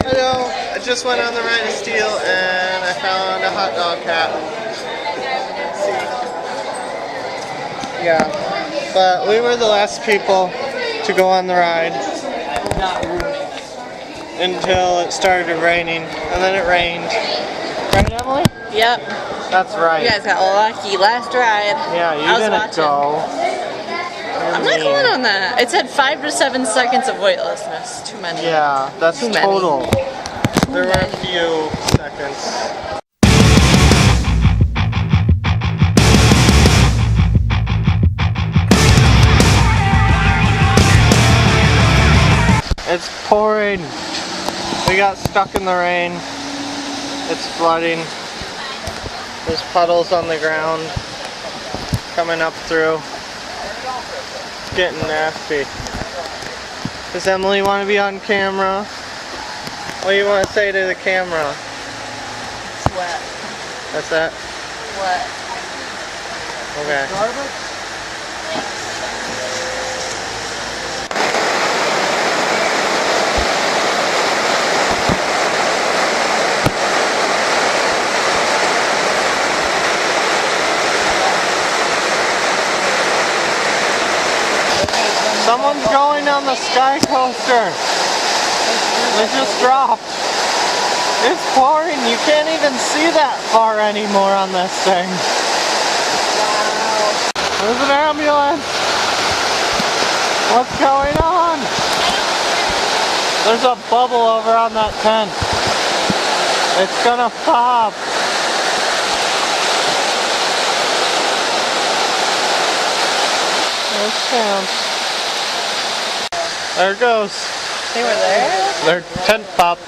Hello, I just went on the ride of steel and I found a hot dog cat. Yeah, but we were the last people to go on the ride until it started raining, and then it rained. Right, Emily? Yep. That's right. You guys got lucky. Last ride. Yeah, you didn't go. I'm not going on that. It said 5 to 7 seconds of weightlessness. Too many. Yeah, that's Too total. many. There were a few seconds. It's pouring. We got stuck in the rain. It's flooding. There's puddles on the ground coming up through. It's getting nasty. Does Emily want to be on camera? What do you want to say to the camera? It's wet. That's that? Wet. Okay. Someone's going on the sky coaster. It just dropped. It's pouring. You can't even see that far anymore on this thing. Wow. There's an ambulance. What's going on? There's a bubble over on that tent. It's gonna pop. There's Sam. There it goes. They were there? Their tent popped.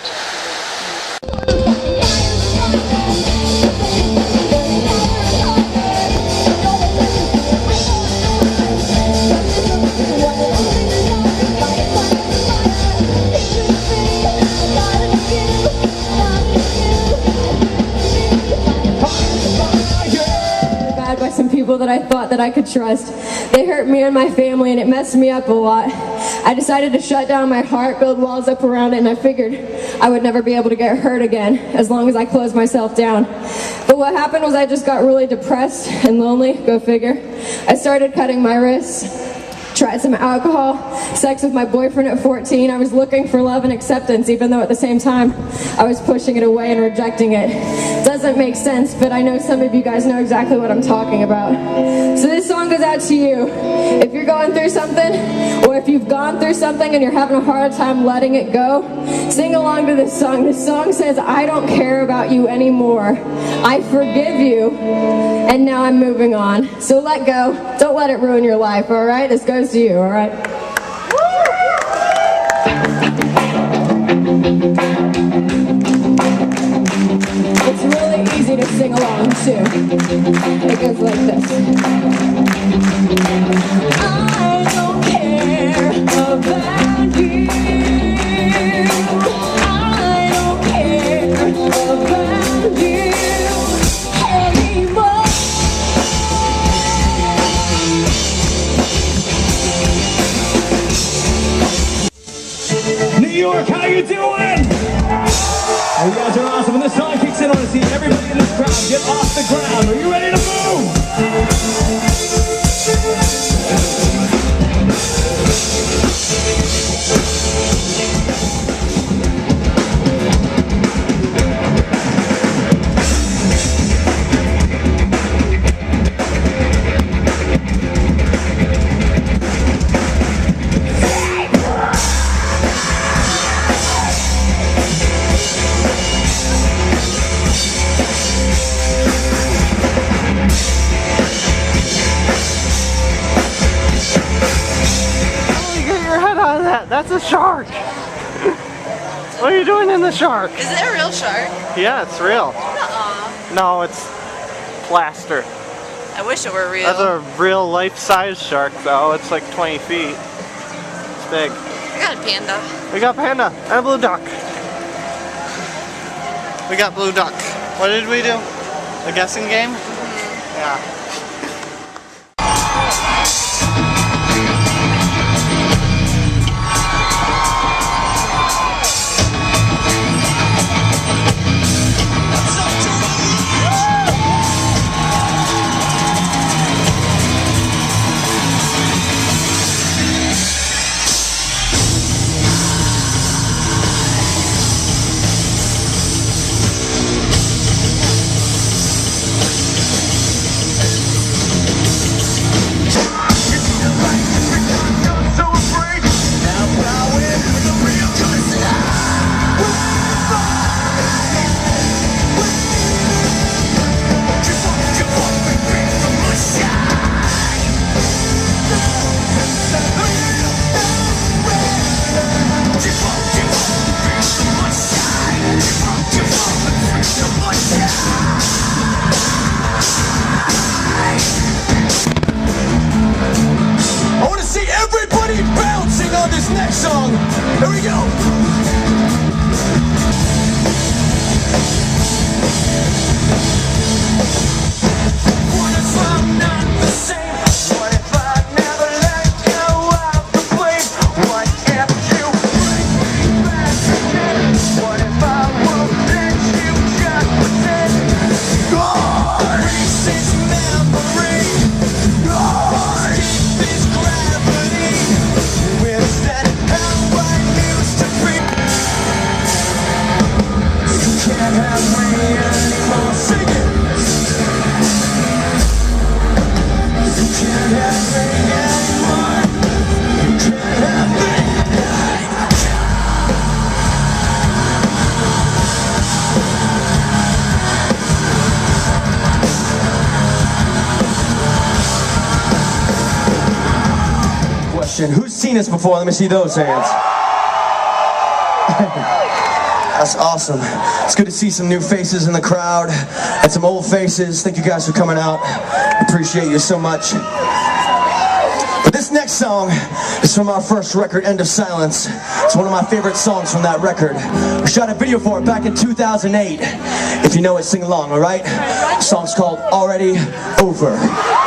By some people that I thought that I could trust. They hurt me and my family and it messed me up a lot. I decided to shut down my heart, build walls up around it, and I figured I would never be able to get hurt again as long as I closed myself down. But what happened was I just got really depressed and lonely, go figure. I started cutting my wrists, tried some alcohol, sex with my boyfriend at 14. I was looking for love and acceptance, even though at the same time I was pushing it away and rejecting it. Doesn't make sense, but I know some of you guys know exactly what I'm talking about. So this song goes out to you. If you're going through something, or if you've gone through something and you're having a hard time letting it go, sing along to this song. This song says, I don't care about you anymore. I forgive you, and now I'm moving on. So let go. Don't let it ruin your life, all right? This goes to you, all right? It's really easy to sing along too. It goes like this. I don't care about you. I don't care about you anymore. New York, how you doing? You guys are awesome. When this song kicks in, I want to see everybody in this crowd get off the ground. Are you ready to move? That's a shark! What are you doing in the shark? Is it a real shark? Yeah, it's real. Nuh-uh. No, it's plaster. I wish it were real. That's a real life-size shark though. It's like 20 feet. It's big. We got a panda. We got panda and a blue duck. We got blue duck. What did we do? A guessing game? Mm-hmm. Yeah. question. Who's seen us before? Let me see those hands. That's awesome. It's good to see some new faces in the crowd and some old faces. Thank you guys for coming out. Appreciate you so much. But this next song is from our first record, End of Silence. It's one of my favorite songs from that record. We shot a video for it back in 2008. If you know it, sing along, alright? The song's called Already Over.